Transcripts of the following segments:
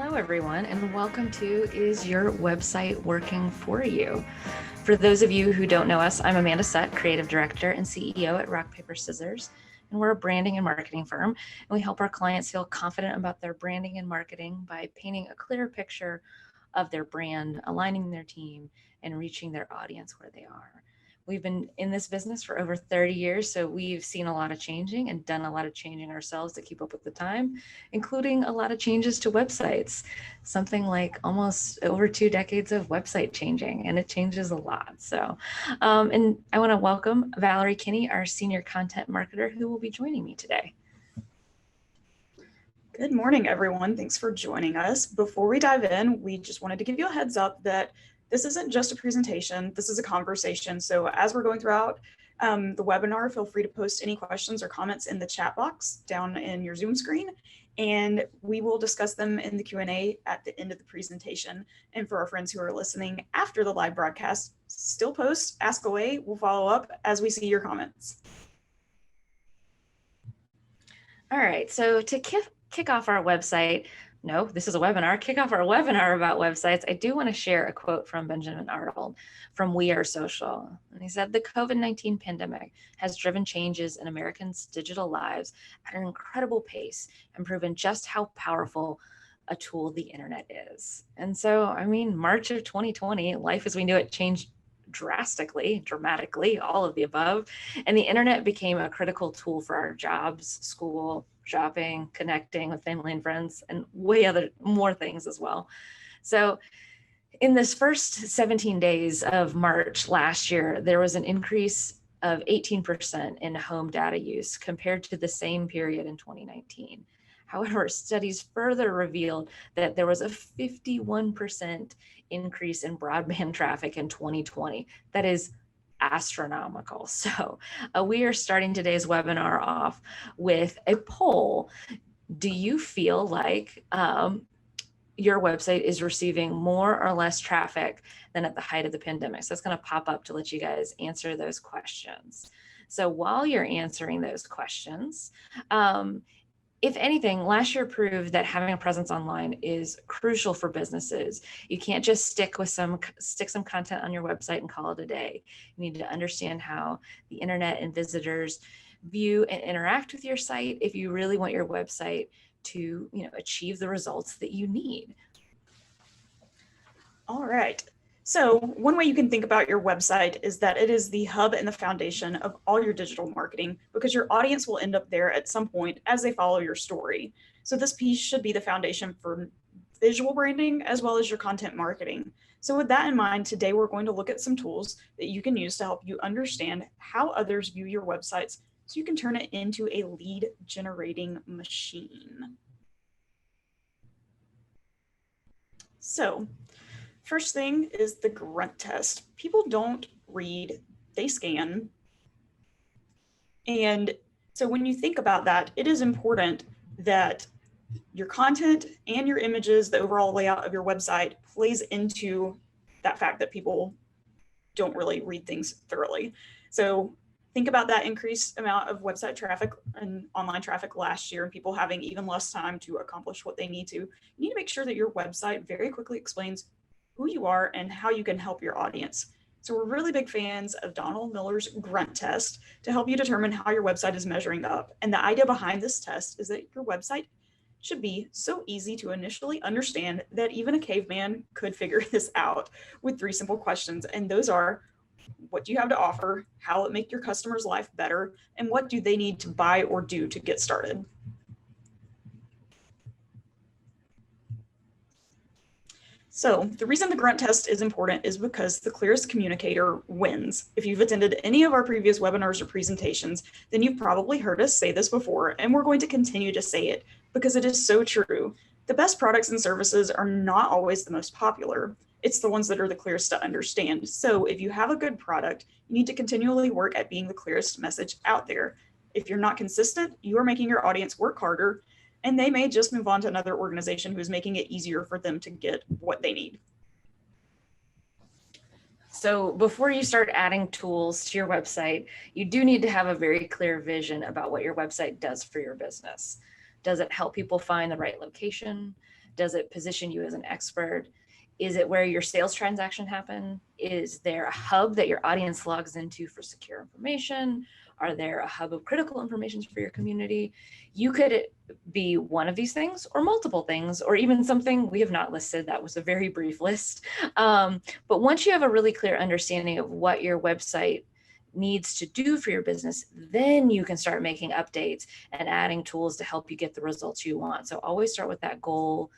Hello, everyone, and welcome to Is Your Website Working For You? For those of you who don't know us, I'm Amanda Sutt, Creative Director and CEO at Rock, Paper, Scissors, and we're a branding and marketing firm, and we help our clients feel confident about their branding and marketing by painting a clear picture of their brand, aligning their team, and reaching their audience where they are. We've been in this business for over 30 years, so we've seen a lot of changing and done a lot of changing ourselves to keep up with the time, including a lot of changes to websites, something like almost over 2 decades of website changing, and it changes a lot. And I want to welcome Valerie Kinney, our senior content marketer, who will be joining me today. Good morning, everyone. Thanks for joining us. Before we dive in, we just wanted to give you a heads up that this isn't just a presentation, this is a conversation. So as we're going throughout the webinar, feel free to post any questions or comments in the chat box down in your Zoom screen, and we will discuss them in the Q&A at the end of the presentation. And for our friends who are listening after the live broadcast, still post, ask away, we'll follow up as we see your comments. All right, so to kick off our website, no, this is a webinar, kick off our webinar about websites, I do want to share a quote from Benjamin Arnold from We Are Social. And he said, the COVID-19 pandemic has driven changes in Americans' digital lives at an incredible pace and proven just how powerful a tool the internet is. And so, I mean, March of 2020, life as we knew it changed dramatically, all of the above. And the internet became a critical tool for our jobs, school, shopping, connecting with family and friends, and more things as well. So in this first 17 days of March last year, there was an increase of 18% in home data use compared to the same period in 2019. However, studies further revealed that there was a 51% increase in broadband traffic in 2020. That is astronomical. So we are starting today's webinar off with a poll. Do you feel like your website is receiving more or less traffic than at the height of the pandemic? So it's going to pop up to let you guys answer those questions. So while you're answering those questions, if anything, last year proved that having a presence online is crucial for businesses. You can't just stick some content on your website and call it a day. You need to understand how the internet and visitors view and interact with your site if you really want your website to, achieve the results that you need. All right. So one way you can think about your website is that it is the hub and the foundation of all your digital marketing, because your audience will end up there at some point as they follow your story. So this piece should be the foundation for visual branding as well as your content marketing. So with that in mind, today we're going to look at some tools that you can use to help you understand how others view your websites so you can turn it into a lead generating machine. So first thing is the Grunt Test. People don't read, they scan. And so when you think about that, it is important that your content and your images, the overall layout of your website, plays into that fact that people don't really read things thoroughly. So think about that increased amount of website traffic and online traffic last year, and people having even less time to accomplish what they need to. You need to make sure that your website very quickly explains who you are and how you can help your audience. So we're really big fans of Donald Miller's Grunt Test to help you determine how your website is measuring up. And the idea behind this test is that your website should be so easy to initially understand that even a caveman could figure this out with 3 simple questions. And those are, what do you have to offer? How will it make your customer's life better? And what do they need to buy or do to get started? So the reason the Grunt Test is important is because the clearest communicator wins. If you've attended any of our previous webinars or presentations, then you've probably heard us say this before, and we're going to continue to say it because it is so true. The best products and services are not always the most popular. It's the ones that are the clearest to understand. So if you have a good product, you need to continually work at being the clearest message out there. If you're not consistent, you are making your audience work harder, and they may just move on to another organization who's making it easier for them to get what they need. So before you start adding tools to your website, you do need to have a very clear vision about what your website does for your business. Does it help people find the right location? Does it position you as an expert? Is it where your sales transaction happen? Is there a hub that your audience logs into for secure information? Are there a hub of critical information for your community? You could be one of these things or multiple things, or even something we have not listed. That was a very brief list. But once you have a really clear understanding of what your website needs to do for your business, then you can start making updates and adding tools to help you get the results you want. So always start with that goal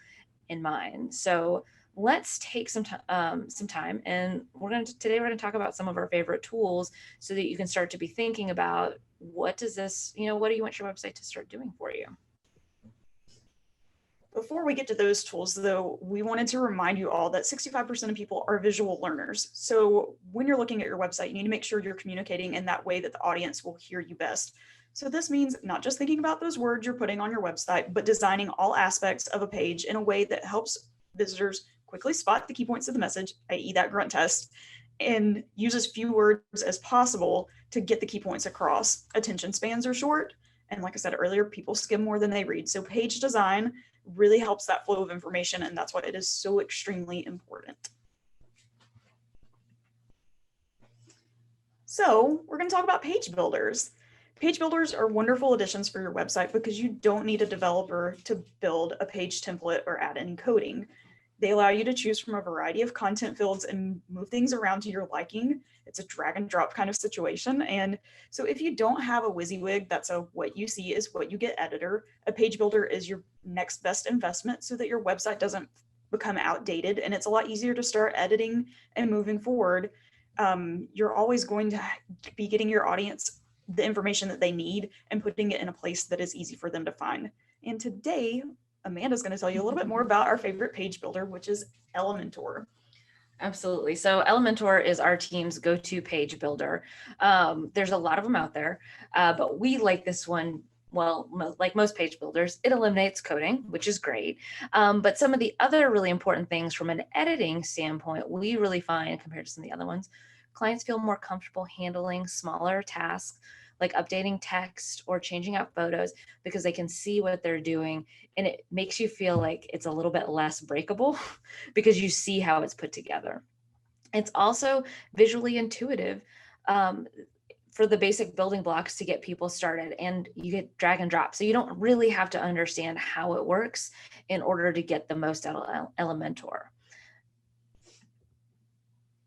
in mind. So let's take some time, and today we're going to talk about some of our favorite tools so that you can start to be thinking about what do you want your website to start doing for you. Before we get to those tools, though, we wanted to remind you all that 65% of people are visual learners. So when you're looking at your website, you need to make sure you're communicating in that way that the audience will hear you best. So this means not just thinking about those words you're putting on your website, but designing all aspects of a page in a way that helps visitors quickly spot the key points of the message, i.e. that grunt test, and use as few words as possible to get the key points across. Attention spans are short. And like I said earlier, people skim more than they read. So page design really helps that flow of information, and that's why it is so extremely important. So we're going to talk about page builders. Page builders are wonderful additions for your website because you don't need a developer to build a page template or add any coding. They allow you to choose from a variety of content fields and move things around to your liking. It's a drag and drop kind of situation. And so if you don't have a WYSIWYG, that's a what you see is what you get editor, a page builder is your next best investment so that your website doesn't become outdated, and it's a lot easier to start editing and moving forward. You're always going to be getting your audience the information that they need and putting it in a place that is easy for them to find. And today, Amanda's going to tell you a little bit more about our favorite page builder, which is Elementor. Absolutely. So Elementor is our team's go-to page builder. There's a lot of them out there, but we like this one. Well, like most page builders, it eliminates coding, which is great. But some of the other really important things from an editing standpoint, we really find compared to some of the other ones, clients feel more comfortable handling smaller tasks like updating text or changing out photos because they can see what they're doing, and it makes you feel like it's a little bit less breakable because you see how it's put together. It's also visually intuitive for the basic building blocks to get people started, and you get drag and drop. So you don't really have to understand how it works in order to get the most out of Elementor.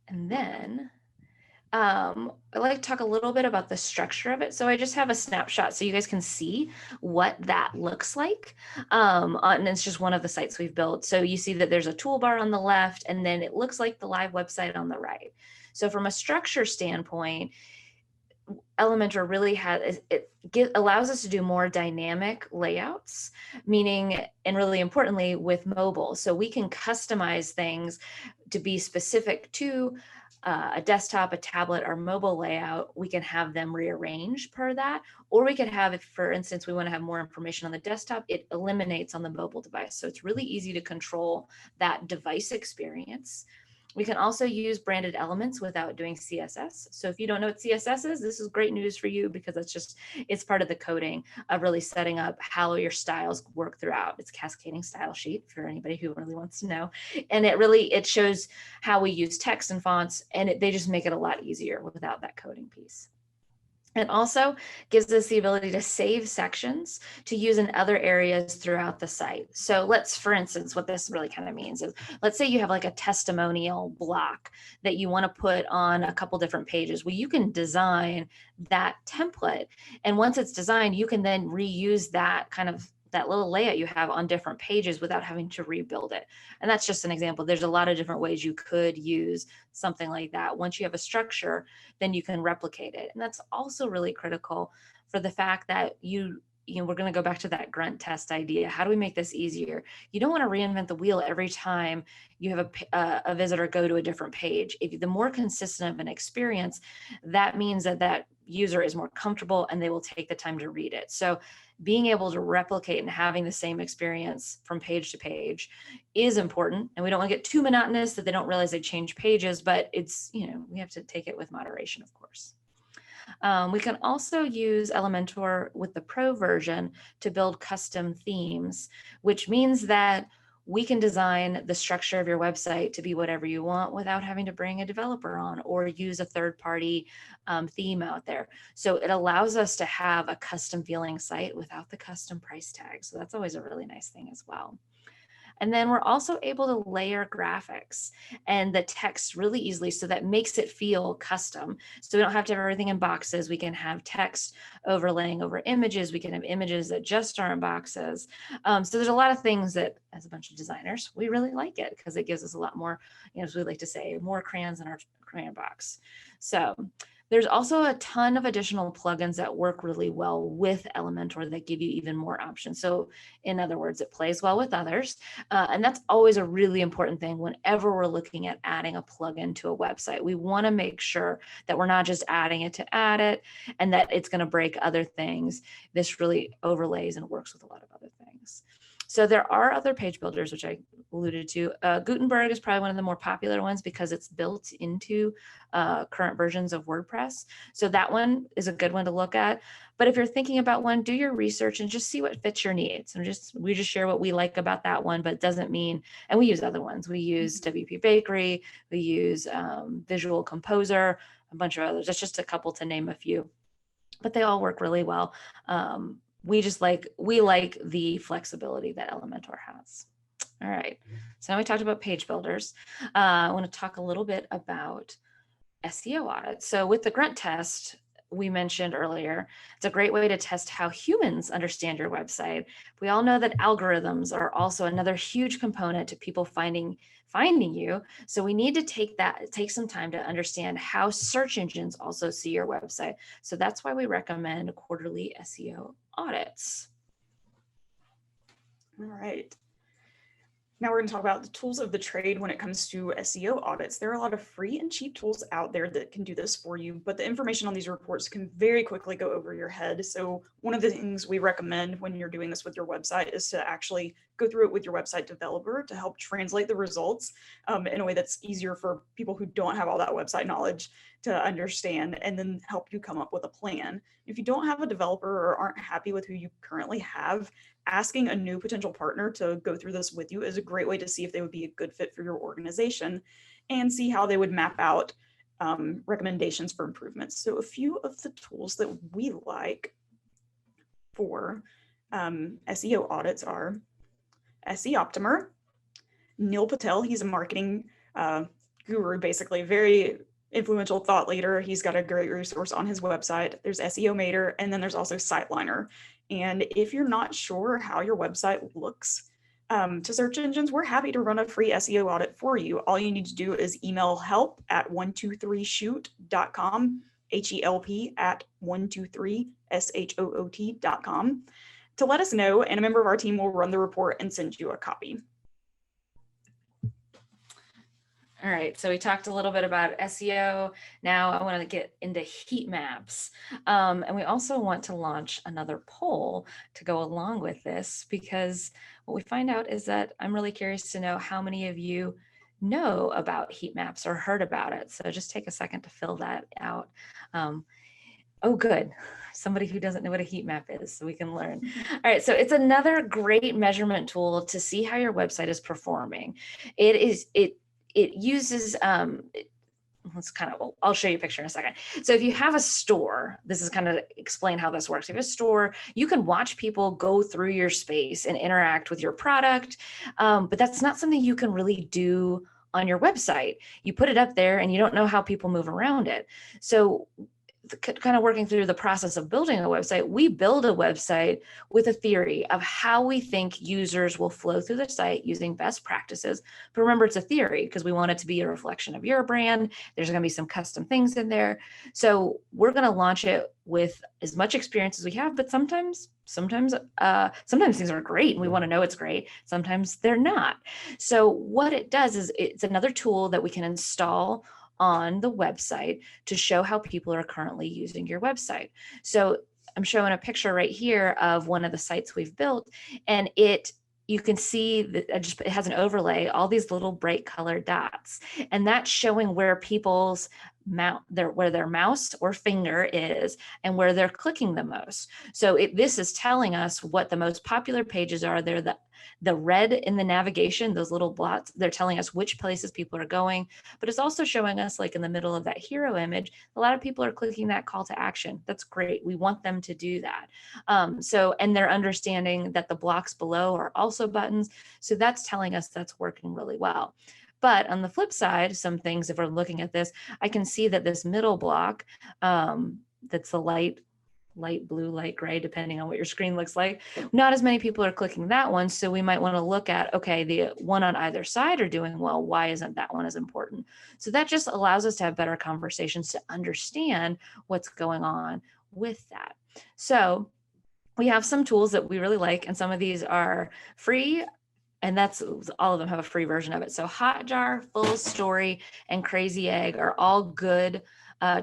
And then I'd like to talk a little bit about the structure of it. So I just have a snapshot so you guys can see what that looks like. And it's just one of the sites we've built. So you see that there's a toolbar on the left, and then it looks like the live website on the right. So from a structure standpoint, Elementor really allows us to do more dynamic layouts, meaning, and really importantly, with mobile. So we can customize things to be specific to a desktop, a tablet, or mobile layout. We can have them rearranged per that, or we could have, if for instance, we want to have more information on the desktop, it eliminates on the mobile device. So it's really easy to control that device experience. We can also use branded elements without doing CSS. So if you don't know what CSS is, this is great news for you because it's part of the coding of really setting up how your styles work throughout. It's cascading style sheet for anybody who really wants to know. And it shows how we use text and fonts, and they just make it a lot easier without that coding piece. It also gives us the ability to save sections to use in other areas throughout the site. So for instance, what this really kind of means is, let's say you have like a testimonial block that you want to put on a couple different pages. Well, you can design that template. And once it's designed, you can then reuse that little layout you have on different pages without having to rebuild it. And that's just an example. There's a lot of different ways you could use something like that. Once you have a structure, then you can replicate it. And that's also really critical for the fact that we're going to go back to that grunt test idea. How do we make this easier? You don't want to reinvent the wheel every time you have a visitor go to a different page. The more consistent of an experience, that means that user is more comfortable and they will take the time to read it. So being able to replicate and having the same experience from page to page is important. And we don't want to get too monotonous that they don't realize they change pages, but we have to take it with moderation, of course. We can also use Elementor with the Pro version to build custom themes, which means that we can design the structure of your website to be whatever you want without having to bring a developer on or use a third-party theme out there. So it allows us to have a custom feeling site without the custom price tag. So that's always a really nice thing as well. And then we're also able to layer graphics and the text really easily. So that makes it feel custom. So we don't have to have everything in boxes. We can have text overlaying over images. We can have images that just are in boxes. So there's a lot of things that, as a bunch of designers, we really like it because it gives us a lot more, as we like to say, more crayons in our crayon box. So there's also a ton of additional plugins that work really well with Elementor that give you even more options. So in other words, it plays well with others. And that's always a really important thing whenever we're looking at adding a plugin to a website. We want to make sure that we're not just adding it to add it and that it's going to break other things. This really overlays and works with a lot of other things. So there are other page builders, which I alluded to. Gutenberg is probably one of the more popular ones because it's built into current versions of WordPress. So that one is a good one to look at. But if you're thinking about one, do your research and just see what fits your needs. And we just share what we like about that one, but it doesn't mean, and we use other ones. We use WP Bakery, we use Visual Composer, a bunch of others. That's just a couple to name a few, but they all work really well. We like the flexibility that Elementor has. All right, so now we talked about page builders. I want to talk a little bit about SEO audits. So with the Grunt Test, we mentioned earlier, it's a great way to test how humans understand your website. We all know that algorithms are also another huge component to people finding you. So we need to take some time to understand how search engines also see your website. So that's why we recommend quarterly SEO audits. All right. Now we're going to talk about the tools of the trade when it comes to SEO audits. There are a lot of free and cheap tools out there that can do this for you, but the information on these reports can very quickly go over your head. So one of the things we recommend when you're doing this with your website is to actually go through it with your website developer to help translate the results in a way that's easier for people who don't have all that website knowledge to understand, and then help you come up with a plan. If you don't have a developer or aren't happy with who you currently have, asking a new potential partner to go through this with you is a great way to see if they would be a good fit for your organization and see how they would map out recommendations for improvements. So a few of the tools that we like for SEO audits are SE Optimer, Neil Patel. He's a marketing guru, basically, very influential thought leader. He's got a great resource on his website. There's SEO Mater, and then there's also Siteliner. And if you're not sure how your website looks to search engines, we're happy to run a free SEO audit for you. All you need to do is email help@123shoot.com, HELP@123shoot.com to let us know, and a member of our team will run the report and send you a copy. All right, so we talked a little bit about SEO. Now I want to get into heat maps. And we also want to launch another poll to go along with this, because what we find out is that I'm really curious to know how many of you know about heat maps or heard about it. So just take a second to fill that out. Oh, good. Somebody who doesn't know what a heat map is, so we can learn. All right, so it's another great measurement tool to see how your website is performing. It uses, I'll show you a picture in a second. So if you have a store, this is kind of explain how this works. If you have a store, you can watch people go through your space and interact with your product, but that's not something you can really do on your website. You put it up there and you don't know how people move around it. So kind of working through the process of building a website, we build a website with a theory of how we think users will flow through the site using best practices. But remember, it's a theory because we want it to be a reflection of your brand. There's going to be some custom things in there. So we're going to launch it with as much experience as we have, but sometimes things are great and we want to know it's great. Sometimes they're not. So what it does is it's another tool that we can install on the website to show how people are currently using your website. So I'm showing a picture right here of one of the sites we've built, and you can see that it has an overlay, all these little bright colored dots, and that's showing where people's where their mouse or finger is and where they're clicking the most. So this is telling us what the most popular pages are. They're the red in the navigation, those little blots, they're telling us which places people are going, but it's also showing us, like in the middle of that hero image, a lot of people are clicking that call to action. That's great. We want them to do that. And they're understanding that the blocks below are also buttons. So that's telling us that's working really well. But on the flip side, some things, if we're looking at this, I can see that this middle block, that's the light blue, light gray, depending on what your screen looks like, not as many people are clicking that one. So we might want to look at, okay, the one on either side are doing well. Why isn't that one as important? So that just allows us to have better conversations to understand what's going on with that. So we have some tools that we really like, and some of these are free, and that's all of them have a free version of it. So Hotjar, Full Story, and Crazy Egg are all good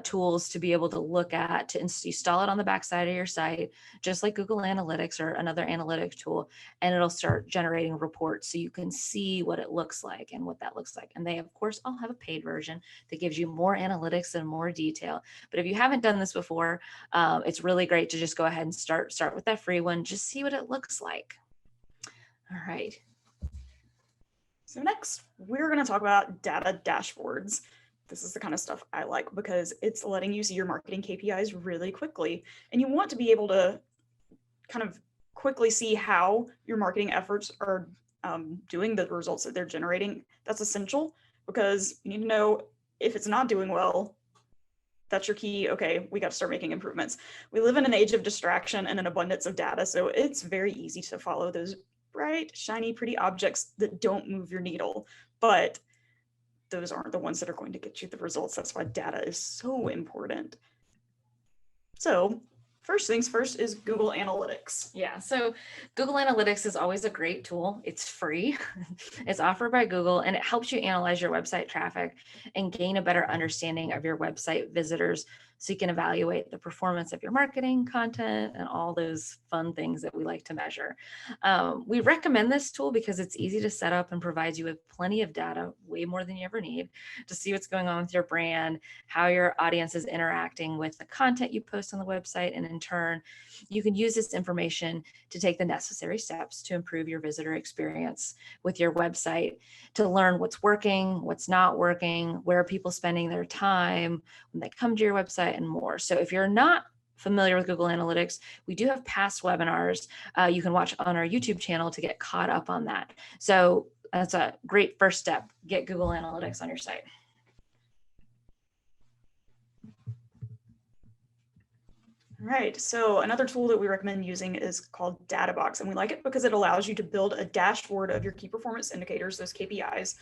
tools to be able to look at, to install it on the backside of your site, just like Google Analytics or another analytic tool, and it'll start generating reports so you can see what it looks like and what that looks like. And they, of course, all have a paid version that gives you more analytics and more detail. But if you haven't done this before, it's really great to just go ahead and start with that free one, just see what it looks like. All right. So next, we're going to talk about data dashboards. This is the kind of stuff I like because it's letting you see your marketing KPIs really quickly. And you want to be able to kind of quickly see how your marketing efforts are doing, the results that they're generating. That's essential because you need to know if it's not doing well. That's your key. Okay, we got to start making improvements. We live in an age of distraction and an abundance of data, so it's very easy to follow those bright, shiny, pretty objects that don't move your needle, but those aren't the ones that are going to get you the results. That's why data is so important. So first things first is Google Analytics. Yeah, so Google Analytics is always a great tool. It's free. It's offered by Google, and it helps you analyze your website traffic and gain a better understanding of your website visitors, so you can evaluate the performance of your marketing content and all those fun things that we like to measure. We recommend this tool because it's easy to set up and provides you with plenty of data, way more than you ever need, to see what's going on with your brand, how your audience is interacting with the content you post on the website, and in turn, you can use this information to take the necessary steps to improve your visitor experience with your website, to learn what's working, what's not working, where are people spending their time when they come to your website, and more. So if you're not familiar with Google Analytics, we do have past webinars you can watch on our YouTube channel to get caught up on that. So that's a great first step. Get Google Analytics on your site. All right, so another tool that we recommend using is called DataBox, and we like it because it allows you to build a dashboard of your key performance indicators, those KPIs,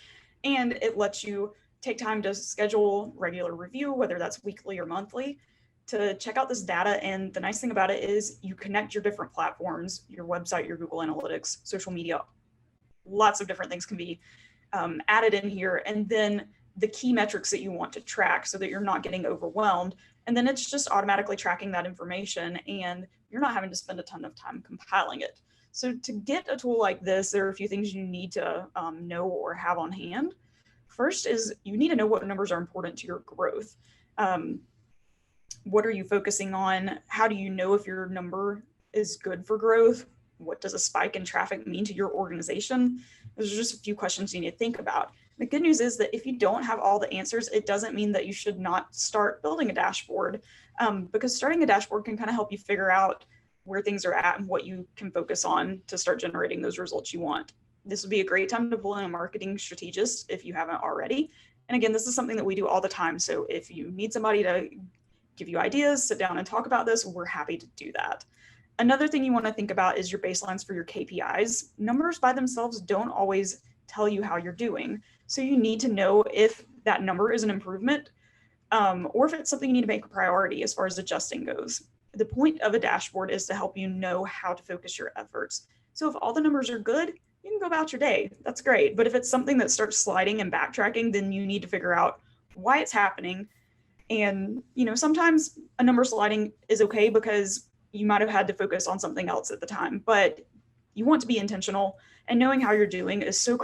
and it lets you take time to schedule regular review, whether that's weekly or monthly, to check out this data. And the nice thing about it is you connect your different platforms, your website, your Google Analytics, social media, lots of different things can be added in here. And then the key metrics that you want to track so that you're not getting overwhelmed. And then it's just automatically tracking that information and you're not having to spend a ton of time compiling it. So to get a tool like this, there are a few things you need to know or have on hand. First is you need to know what numbers are important to your growth. What are you focusing on? How do you know if your number is good for growth? What does a spike in traffic mean to your organization? Those are just a few questions you need to think about. The good news is that if you don't have all the answers, it doesn't mean that you should not start building a dashboard, because starting a dashboard can kind of help you figure out where things are at and what you can focus on to start generating those results you want. This would be a great time to pull in a marketing strategist if you haven't already. And again, this is something that we do all the time. So if you need somebody to give you ideas, sit down and talk about this, we're happy to do that. Another thing you want to think about is your baselines for your KPIs. Numbers by themselves don't always tell you how you're doing. So you need to know if that number is an improvement or if it's something you need to make a priority as far as adjusting goes. The point of a dashboard is to help you know how to focus your efforts. So if all the numbers are good, you can go about your day. That's great. But if it's something that starts sliding and backtracking, then you need to figure out why it's happening. And, you know, sometimes a number sliding is okay because you might have had to focus on something else at the time, but you want to be intentional, and knowing how you're doing is so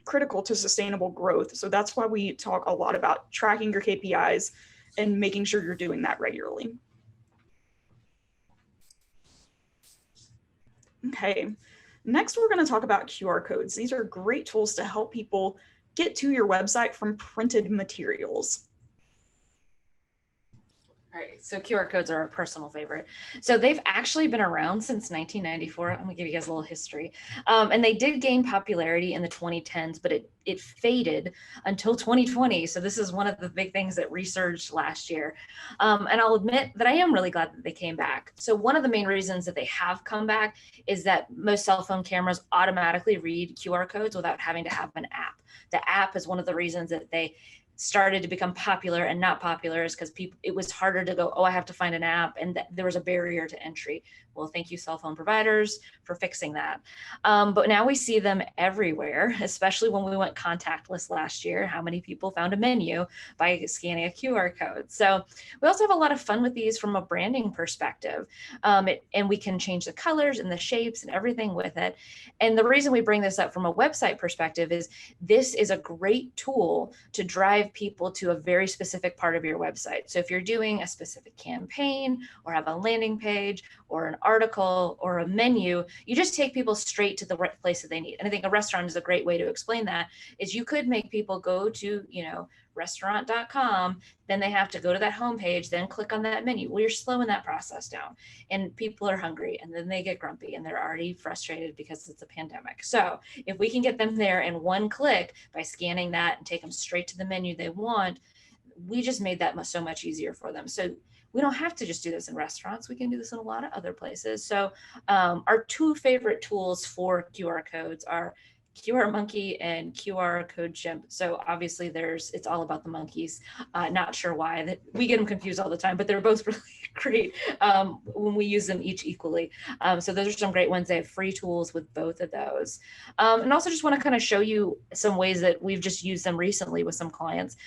critical to sustainable growth. So that's why we talk a lot about tracking your KPIs and making sure you're doing that regularly. Okay, next we're going to talk about QR codes. These are great tools to help people get to your website from printed materials. All right, so QR codes are a personal favorite. So they've actually been around since 1994. I'm gonna give you guys a little history. And they did gain popularity in the 2010s, but it faded until 2020. So this is one of the big things that resurged last year. And I'll admit that I am really glad that they came back. So one of the main reasons that they have come back is that most cell phone cameras automatically read QR codes without having to have an app. The app is one of the reasons that they started to become popular and not popular is because people, it was harder to go, oh, I have to find an app, and there was a barrier to entry. Well, thank you, cell phone providers, for fixing that. But now we see them everywhere, especially when we went contactless last year. How many people found a menu by scanning a QR code? So we also have a lot of fun with these from a branding perspective. And we can change the colors and the shapes and everything with it. And the reason we bring this up from a website perspective is this is a great tool to drive people to a very specific part of your website. So if you're doing a specific campaign or have a landing page or an article or a menu, you just take people straight to the right place that they need. And I think a restaurant is a great way to explain that, is you could make people go to, restaurant.com, then they have to go to that homepage, then click on that menu. Well, you're slowing that process down, and people are hungry, and then they get grumpy, and they're already frustrated because it's a pandemic. So if we can get them there in one click by scanning that and take them straight to the menu they want, we just made that so much easier for them. So we don't have to just do this in restaurants. We can do this in a lot of other places. So our two favorite tools for QR codes are QR Monkey and QR Code Chimp. So obviously it's all about the monkeys. Not sure why, that we get them confused all the time, but they're both really great when we use them each equally. So those are some great ones. They have free tools with both of those. And also just want to kind of show you some ways that we've just used them recently with some clients.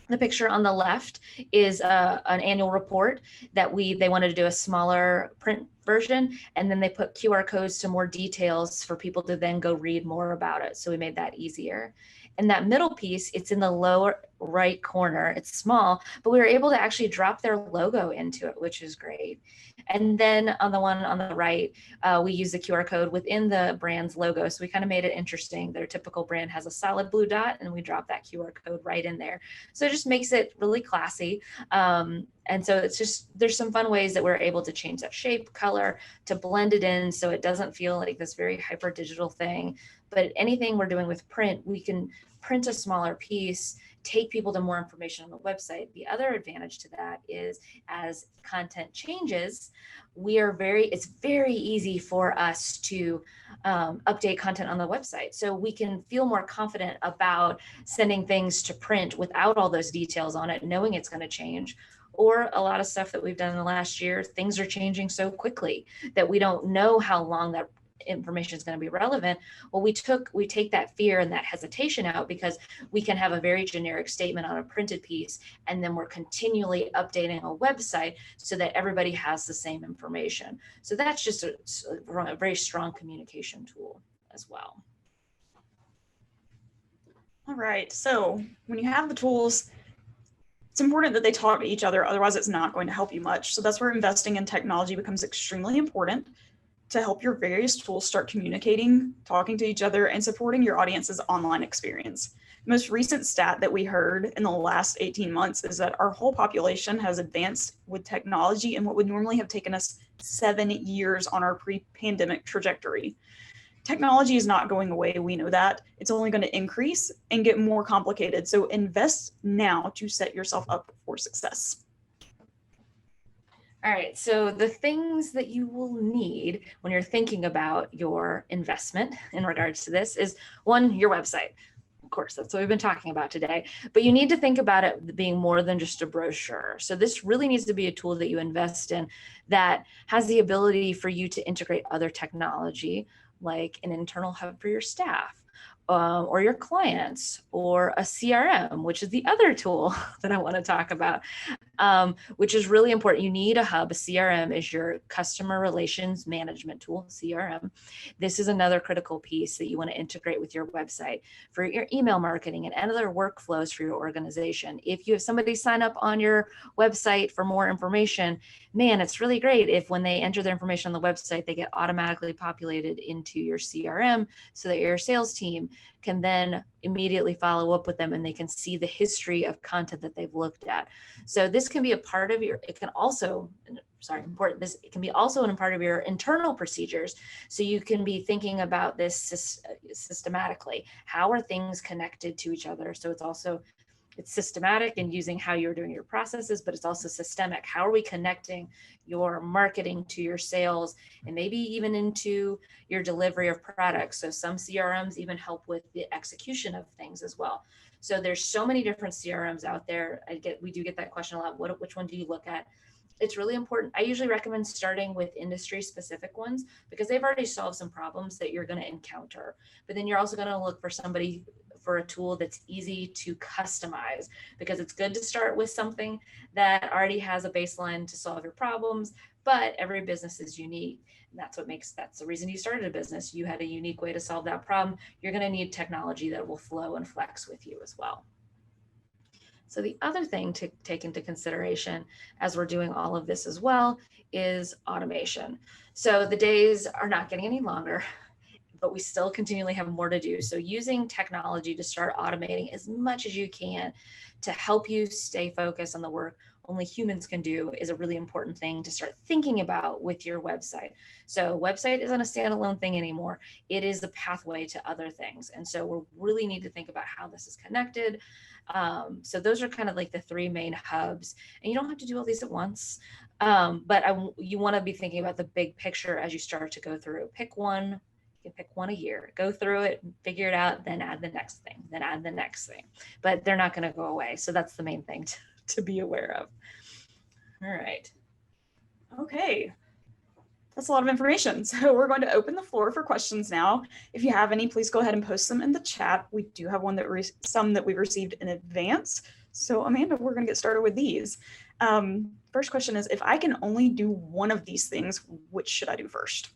The picture on the left is an annual report that they wanted to do a smaller print version, and then they put QR codes to more details for people to then go read more about it. So we made that easier. And that middle piece, it's in the lower right corner. It's small, but we were able to actually drop their logo into it, which is great. And then on the one on the right, we use the QR code within the brand's logo. So we kind of made it interesting. Their typical brand has a solid blue dot, and we drop that QR code right in there. So it just makes it really classy. And so it's just, there's some fun ways that we're able to change that shape, color, to blend it in so it doesn't feel like this very hyper digital thing. But anything we're doing with print, we can print a smaller piece, take people to more information on the website. The other advantage to that is as content changes, it's very easy for us to update content on the website. So we can feel more confident about sending things to print without all those details on it, knowing it's going to change. Or a lot of stuff that we've done in the last year, things are changing so quickly that we don't know how long that information is going to be relevant. Well, we take that fear and that hesitation out, because we can have a very generic statement on a printed piece, and then we're continually updating a website so that everybody has the same information. So that's just a very strong communication tool as well. All right, so when you have the tools, it's important that they talk to each other, otherwise it's not going to help you much. So that's where investing in technology becomes extremely important, to help your various tools start communicating, talking to each other, and supporting your audience's online experience. The most recent stat that we heard in the last 18 months is that our whole population has advanced with technology in what would normally have taken us 7 years on our pre-pandemic trajectory. Technology is not going away, we know that. It's only going to increase and get more complicated. So invest now to set yourself up for success. All right, so the things that you will need when you're thinking about your investment in regards to this is, one, your website. Of course, that's what we've been talking about today, but you need to think about it being more than just a brochure. So this really needs to be a tool that you invest in that has the ability for you to integrate other technology, like an internal hub for your staff, or your clients, or a CRM, which is the other tool that I want to talk about. which is really important. You need a hub. A CRM is your customer relations management tool, CRM. This is another critical piece that you want to integrate with your website for your email marketing and other workflows for your organization. If you have somebody sign up on your website for more information, man, it's really great if when they enter their information on the website, they get automatically populated into your CRM so that your sales team can then immediately follow up with them and they can see the history of content that they've looked at. So this can be a part of your, it can also, important, this it can be also a part of your internal procedures. So you can be thinking about this systematically. How are things connected to each other? So it's systematic in using how you're doing your processes, but it's also systemic. How are we connecting your marketing to your sales and maybe even into your delivery of products? So some CRMs even help with the execution of things as well. So there's so many different CRMs out there. We do get that question a lot. Which one do you look at? It's really important. I usually recommend starting with industry specific ones because they've already solved some problems that you're going to encounter. But then you're also going to look for a tool that's easy to customize, because it's good to start with something that already has a baseline to solve your problems, but every business is unique. And that's the reason you started a business. You had a unique way to solve that problem. You're going to need technology that will flow and flex with you as well. So the other thing to take into consideration as we're doing all of this as well is automation. So the days are not getting any longer, but we still continually have more to do. So using technology to start automating as much as you can to help you stay focused on the work only humans can do is a really important thing to start thinking about with your website. So website isn't a standalone thing anymore. It is the pathway to other things. And so we really need to think about how this is connected. So those are kind of like the three main hubs, and you don't have to do all these at once. But you want to be thinking about the big picture as you start to go through. Pick one. You can pick one a year, go through it, figure it out, then add the next thing, then add the next thing. But they're not going to go away. So that's the main thing to be aware of. All right. Okay. That's a lot of information. So we're going to open the floor for questions now. If you have any, please go ahead and post them in the chat. We do have some that we've received in advance. So Amanda, we're going to get started with these. First question is, if I can only do one of these things, which should I do first?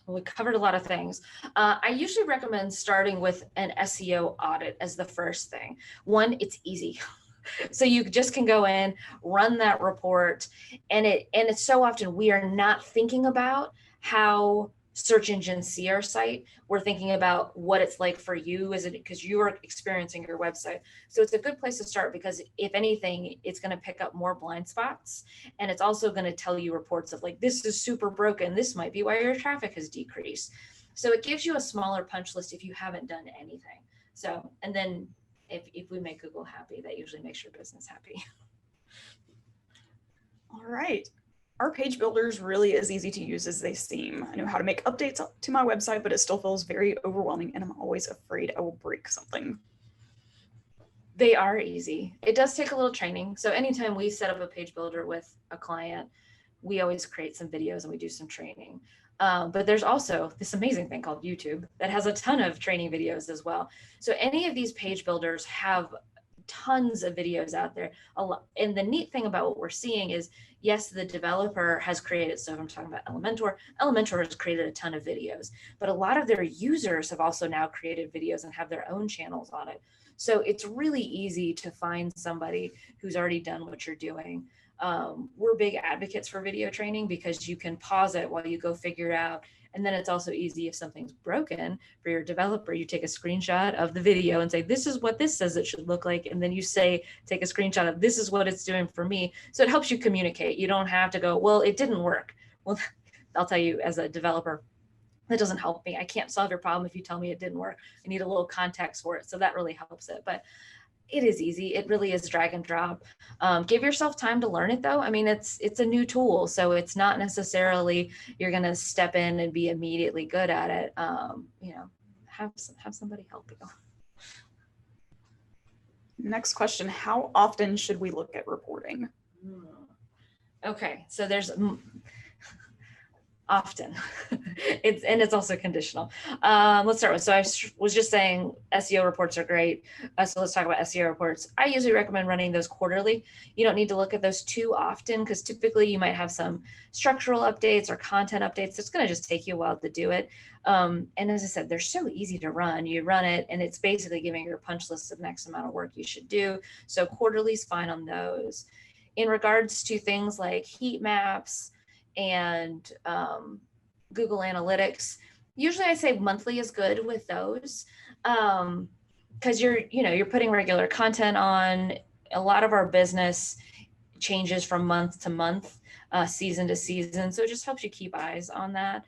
Well, we covered a lot of things. I usually recommend starting with an SEO audit as the first thing. One, it's easy. So you just can go in, run that report, and it's so often we are not thinking about how search engines see our site. We're thinking about what it's like for you, because you are experiencing your website. So it's a good place to start, because if anything, it's going to pick up more blind spots, and it's also going to tell you reports of like, this is super broken. This might be why your traffic has decreased. So it gives you a smaller punch list if you haven't done anything. So, and then if we make Google happy, that usually makes your business happy. All right. Are page builders really as easy to use as they seem? I know how to make updates to my website, but it still feels very overwhelming, and I'm always afraid I will break something. They are easy. It does take a little training. So anytime we set up a page builder with a client, we always create some videos and we do some training. But there's also this amazing thing called YouTube that has a ton of training videos as well. So any of these page builders have tons of videos out there. And the neat thing about what we're seeing is, yes, the developer has created, so if I'm talking about Elementor has created a ton of videos, but a lot of their users have also now created videos and have their own channels on it. So it's really easy to find somebody who's already done what you're doing. We're big advocates for video training because you can pause it while you go figure it out. And then it's also easy if something's broken for your developer, you take a screenshot of the video and say, this is what this says it should look like. And then you say, take a screenshot of this is what it's doing for me. So it helps you communicate. You don't have to go, well, it didn't work. Well, I'll tell you as a developer, that doesn't help me. I can't solve your problem if you tell me it didn't work. I need a little context for it. So that really helps it. But it is easy. It really is drag and drop. Give yourself time to learn it though. I mean, it's a new tool. So it's not necessarily you're going to step in and be immediately good at it. Have somebody help you. Next question, how often should we look at reporting? Okay, so there's often. it's also conditional. Let's start with, so was just saying SEO reports are great. So let's talk about SEO reports. I usually recommend running those quarterly. You don't need to look at those too often because typically you might have some structural updates or content updates. It's going to just take you a while to do it. And as I said, they're so easy to run. You run it and it's basically giving your punch list of next amount of work you should do. So quarterly is fine on those. In regards to things like heat maps and Google Analytics, usually I say monthly is good with those, because you're putting regular content on. A lot of our business changes from month to month, season to season, so it just helps you keep eyes on that.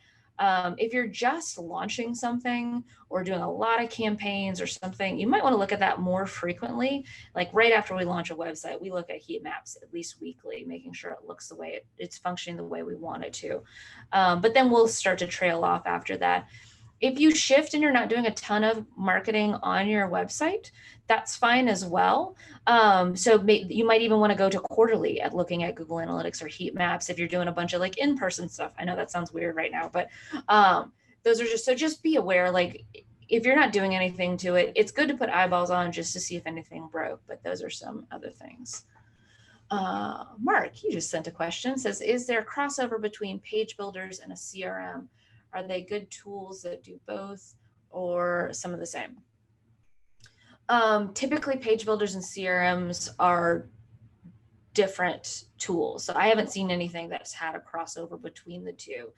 If you're just launching something or doing a lot of campaigns or something, you might want to look at that more frequently. Like right after we launch a website, we look at heat maps at least weekly, making sure it looks the way it's functioning the way we want it to. But then we'll start to trail off after that. If you shift and you're not doing a ton of marketing on your website, that's fine as well. So you might even want to go to quarterly at looking at Google Analytics or heat maps if you're doing a bunch of like in-person stuff. I know that sounds weird right now, but those are just be aware, like if you're not doing anything to it, it's good to put eyeballs on just to see if anything broke, but those are some other things. Mark, you just sent a question, says, is there a crossover between page builders and a CRM? Are they good tools that do both or some of the same? Typically page builders and CRMs are different tools. So I haven't seen anything that's had a crossover between the two,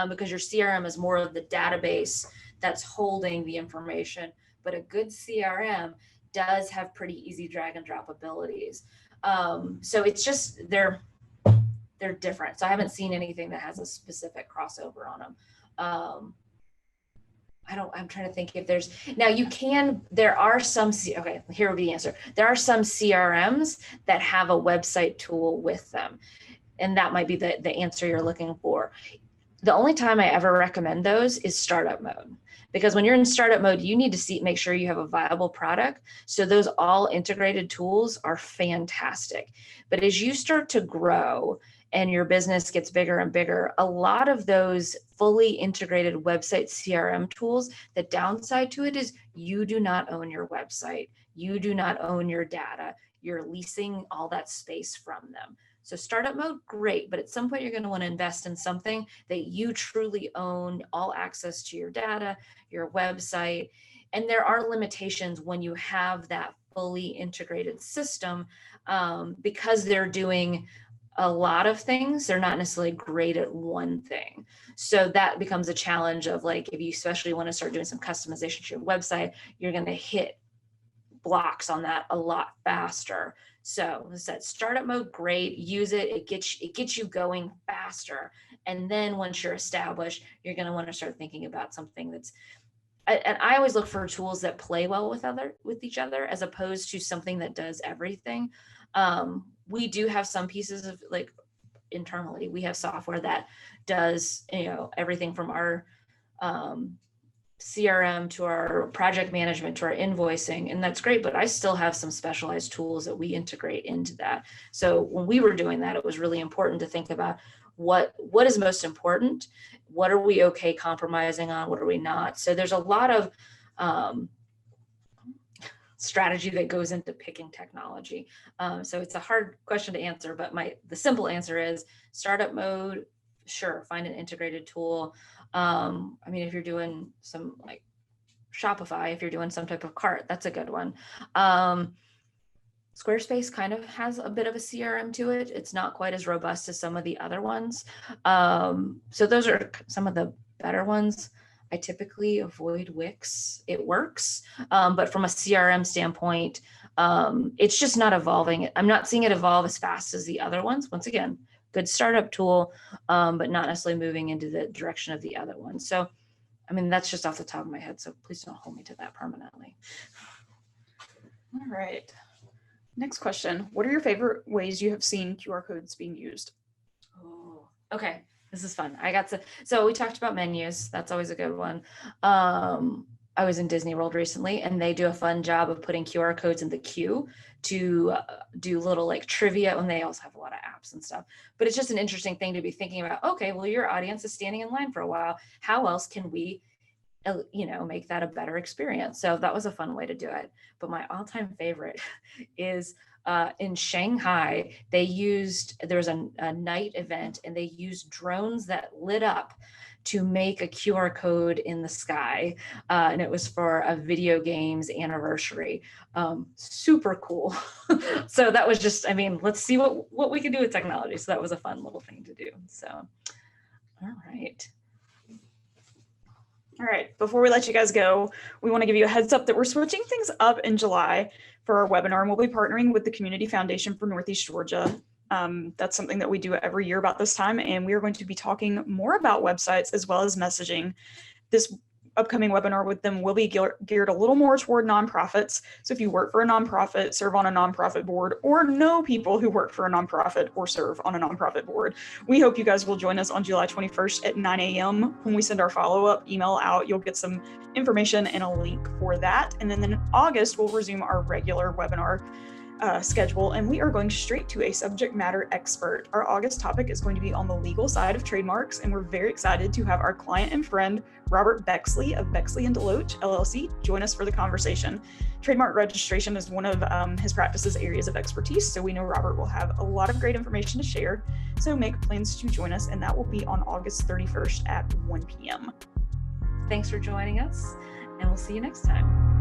because your CRM is more of the database that's holding the information, but a good CRM does have pretty easy drag and drop abilities. So it's just, they're different. So I haven't seen anything that has a specific crossover on them. I'm trying to think if there's, now there are some, okay, here would be the answer. There are some CRMs that have a website tool with them. And that might be the answer you're looking for. The only time I ever recommend those is startup mode, because when you're in startup mode, you need to make sure you have a viable product. So those all integrated tools are fantastic. But as you start to grow and your business gets bigger and bigger, a lot of those fully integrated website CRM tools, the downside to it is you do not own your website. You do not own your data. You're leasing all that space from them. So startup mode, great, but at some point you're going to want to invest in something that you truly own, all access to your data, your website. And there are limitations when you have that fully integrated system, because they're doing a lot of things. They're not necessarily great at one thing. So that becomes a challenge of, like, if you especially want to start doing some customization to your website, you're going to hit blocks on that a lot faster. So as I said, startup mode, great, use it. It gets you going faster. And then once you're established, you're going to want to start thinking about something that's, and I always look for tools that play well with each other, as opposed to something that does everything. We do have some pieces of, like, internally, we have software that does, everything from our CRM to our project management to our invoicing, and that's great, but I still have some specialized tools that we integrate into that. So when we were doing that, it was really important to think about what is most important, what are we okay compromising on, what are we not. So there's a lot of strategy that goes into picking technology. So it's a hard question to answer, but the simple answer is startup mode, sure, find an integrated tool. I mean, if you're doing some like Shopify, if you're doing some type of cart, that's a good one. Squarespace kind of has a bit of a CRM to it. It's not quite as robust as some of the other ones. So those are some of the better ones. I typically avoid Wix. It works, but from a CRM standpoint, it's just not evolving. I'm not seeing it evolve as fast as the other ones. Once again, good startup tool, but not necessarily moving into the direction of the other ones. So, I mean, that's just off the top of my head, so please don't hold me to that permanently. All right. Next question. What are your favorite ways you have seen QR codes being used? Oh, okay. This is fun. So we talked about menus. That's always a good one. I was in Disney World recently, and they do a fun job of putting QR codes in the queue to do little like trivia, and they also have a lot of apps and stuff. But it's just an interesting thing to be thinking about. Okay, well, your audience is standing in line for a while. How else can we, make that a better experience? So that was a fun way to do it. But my all-time favorite is in Shanghai. There was a night event, and they used drones that lit up to make a QR code in the sky. And it was for a video game's anniversary. Super cool. So that was just, let's see what we can do with technology. So that was a fun little thing to do. So, all right. All right, before we let you guys go, we want to give you a heads up that we're switching things up in July for our webinar, and we'll be partnering with the Community Foundation for Northeast Georgia. That's something that we do every year about this time, and we are going to be talking more about websites as well as messaging. This upcoming webinar with them will be geared a little more toward nonprofits. So if you work for a nonprofit, serve on a nonprofit board, or know people who work for a nonprofit or serve on a nonprofit board, we hope you guys will join us on July 21st at 9 a.m. When we send our follow-up email out, you'll get some information and a link for that. And then in August, we'll resume our regular webinar schedule, and we are going straight to a subject matter expert. Our August topic is going to be on the legal side of trademarks, and we're very excited to have our client and friend, Robert Bexley of Bexley & Deloach, LLC, join us for the conversation. Trademark registration is one of his practice's areas of expertise, so we know Robert will have a lot of great information to share, so make plans to join us, and that will be on August 31st at 1 p.m. Thanks for joining us, and we'll see you next time.